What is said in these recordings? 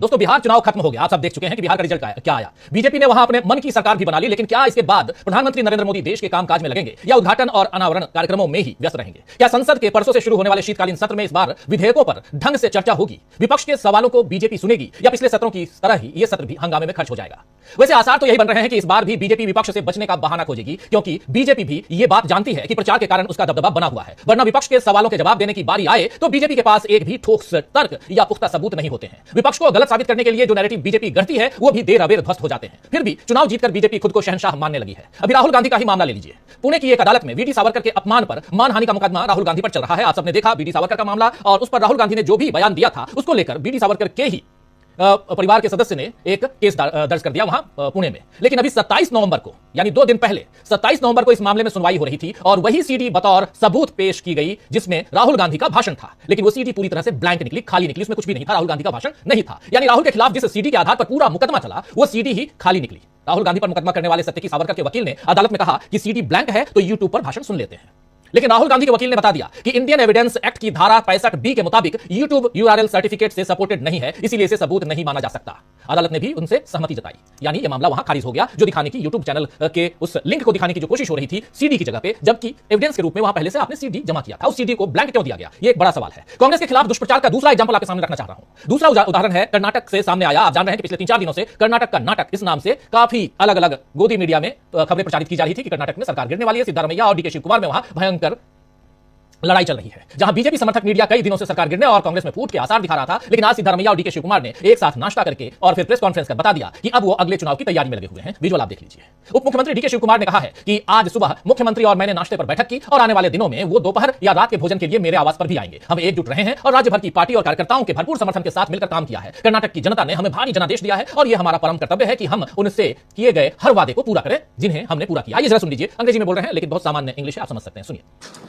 दोस्तों, बिहार चुनाव खत्म हो गया। आप सब देख चुके हैं कि बिहार का रिजल्ट क्या आया। बीजेपी ने वहां अपने मन की सरकार भी बना ली, लेकिन क्या इसके बाद प्रधानमंत्री नरेंद्र मोदी देश के कामकाज में लगेंगे या उद्घाटन और अनावरण कार्यक्रमों में ही व्यस्त रहेंगे? क्या संसद के परसों से शुरू होने वाले शीतकालीन सत्र में इस बार विधेयकों पर ढंग से चर्चा होगी? विपक्ष के सवालों को बीजेपी सुनेगी या पिछले सत्रों की तरह ही यह सत्र भी हंगामे में खर्च हो जाएगा? वैसे आसार तो यही बन रहे हैं कि इस बार भी बीजेपी विपक्ष से बचने का बहाना खोजेगी, क्योंकि बीजेपी भी यह बात जानती है कि प्रचार के कारण उसका दबदबा बना हुआ है। वरना विपक्ष के सवालों के जवाब देने की बारी आए तो बीजेपी के पास एक भी ठोस तर्क या पुख्ता सबूत नहीं होते हैं। विपक्ष को गलत साबित करने के लिए जो नैरेटिव बीजेपी गढ़ती है वो भी देर अबेर ध्वस्त हो जाते हैं। फिर भी चुनाव जीतकर बीजेपी खुद को शहंशाह मानने लगी है। अभी राहुल गांधी का ही मामला ले लीजिए। पुणे की एक अदालत में वीडी सावरकर के अपमान पर मानहानि का मुकदमा राहुल गांधी पर चल रहा है। आप सबने देखा वीडी सावरकर का मामला, और उस पर राहुल गांधी ने जो भी बयान दिया था उसको लेकर वीडी सावरकर के ही परिवार के सदस्य ने एक केस दर्ज कर दिया वहां पुणे में। लेकिन अभी 27 नवंबर को, यानी 2 दिन पहले 27 नवंबर को इस मामले में सुनवाई हो रही थी, और वही सीडी बतौर सबूत पेश की गई जिसमें राहुल गांधी का भाषण था। लेकिन वो सीडी पूरी तरह से ब्लैंक निकली, खाली निकली, उसमें कुछ भी नहीं था, राहुल गांधी का भाषण नहीं था। यानी राहुल के खिलाफ जिस सीडी के आधार पर पूरा मुकदमा चला वो सीडी ही खाली निकली। राहुल गांधी पर मुकदमा करने वाले सत्यकी सावरकर के वकील ने अदालत में कहा कि सीडी ब्लैंक है तो यूट्यूब पर भाषण सुन लेते हैं। लेकिन राहुल गांधी के वकील ने बता दिया कि इंडियन एविडेंस एक्ट की धारा 65B के मुताबिक यूट्यूब यूआरएल सर्टिफिकेट से सपोर्टेड नहीं है, इसीलिए इसे सबूत नहीं माना जा सकता। अदालत ने भी उनसे सहमति जताई, यानी यह मामला वहां खारिज हो गया जो दिखाने की यूट्यूब चैनल के उस लिंक को दिखाने की जो कोशिश हो रही थी सीडी की जगह पे, जबकि एविडेंस के रूप में वहां पहले से आपने सीडी जमा किया था। उस सीडी को ब्लैंक क्यों दिया गया, ये एक बड़ा सवाल है। कांग्रेस के खिलाफ दुष्प्रचार का दूसरा एग्जांपल आपके सामने रखना चाह रहा हूं। दूसरा उदाहरण है कर्नाटक से सामने आया। आप जान रहे हैं कि पिछले 3-4 दिनों से कर्नाटक का नाटक इस नाम से काफी अलग अलग गोदी मीडिया में खबरें प्रचारित की जा रही थी कि कर्नाटक में सरकार गिरने वाली है। सिद्धारमैया और डीके शिव कुमार में वहां भयंकर लड़ाई चल रही है, जहां बीजेपी समर्थक मीडिया कई दिनों से सरकार गिरने और कांग्रेस में फूट के आसार दिखा रहा था। लेकिन आज सिद्धारमैया और डीके शिव कुमार ने एक साथ नाश्ता करके और फिर प्रेस कॉन्फ्रेंस कर बता दिया कि अब वो अगले चुनाव की तैयारी में लगे हुए हैं। विजुअल आप देख लीजिए। उप मुख्यमंत्री डीके शिव कुमार ने कहा है कि आज सुबह मुख्यमंत्री और मैंने नाश्ते पर बैठक की और आने वाले दिनों में वो दोपहर या रात के भोजन के लिए मेरे आवास पर भी आएंगे। हम एकजुट रहे हैं और राज्य भर की पार्टी और कार्यकर्ताओं के भरपूर समर्थन के साथ मिलकर काम किया है। कर्नाटक की जनता ने हमें भारी जनादेश दिया है और यह हमारा परम कर्तव्य है कि हम उनसे किए गए हर वादे को पूरा करें जिन्हें हमने पूरा किया। आइए जरा सुन लीजिए। अंग्रेजी में बोल रहे हैं लेकिन बहुत सामान्य इंग्लिश है, आप समझ सकते हैं। सुनिए।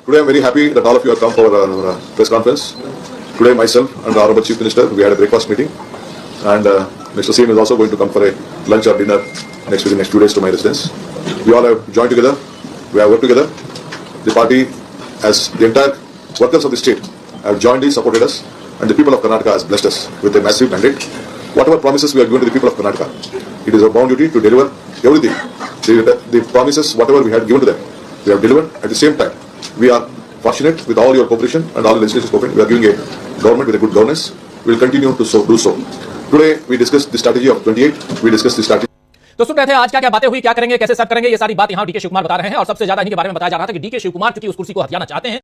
Today I'm very happy that all of you have come for press conference. Today myself and the Honorable Chief Minister, we had a breakfast meeting, and Mr. CM is also going to come for a lunch or dinner next 2 days to my residence. We all have joined together, we have worked together. The party, as the entire workers of the state, have jointly supported us, and the people of Karnataka has blessed us with a massive mandate. Whatever promises we have given to the people of Karnataka, it is our bound duty to deliver everything. The promises, whatever we had given to them, we have delivered. At the same time, we are fortunate with all your cooperation and all the legislation cooperation. We are giving a government with a good governance. We will continue to do so. Today we discussed the strategy of 28. We discussed the strategy. तो सुन रहे थे आज क्या क्या बातें हुई, क्या करेंगे, कैसे सब करेंगे, ये सारी बात यहां डीके शिव कुमार बता रहे हैं। और सबसे ज्यादा इनके बारे में बताया जा रहा था कि डीके शिव कुमार चूंकि उस कुर्सी को हथियाना चाहते हैं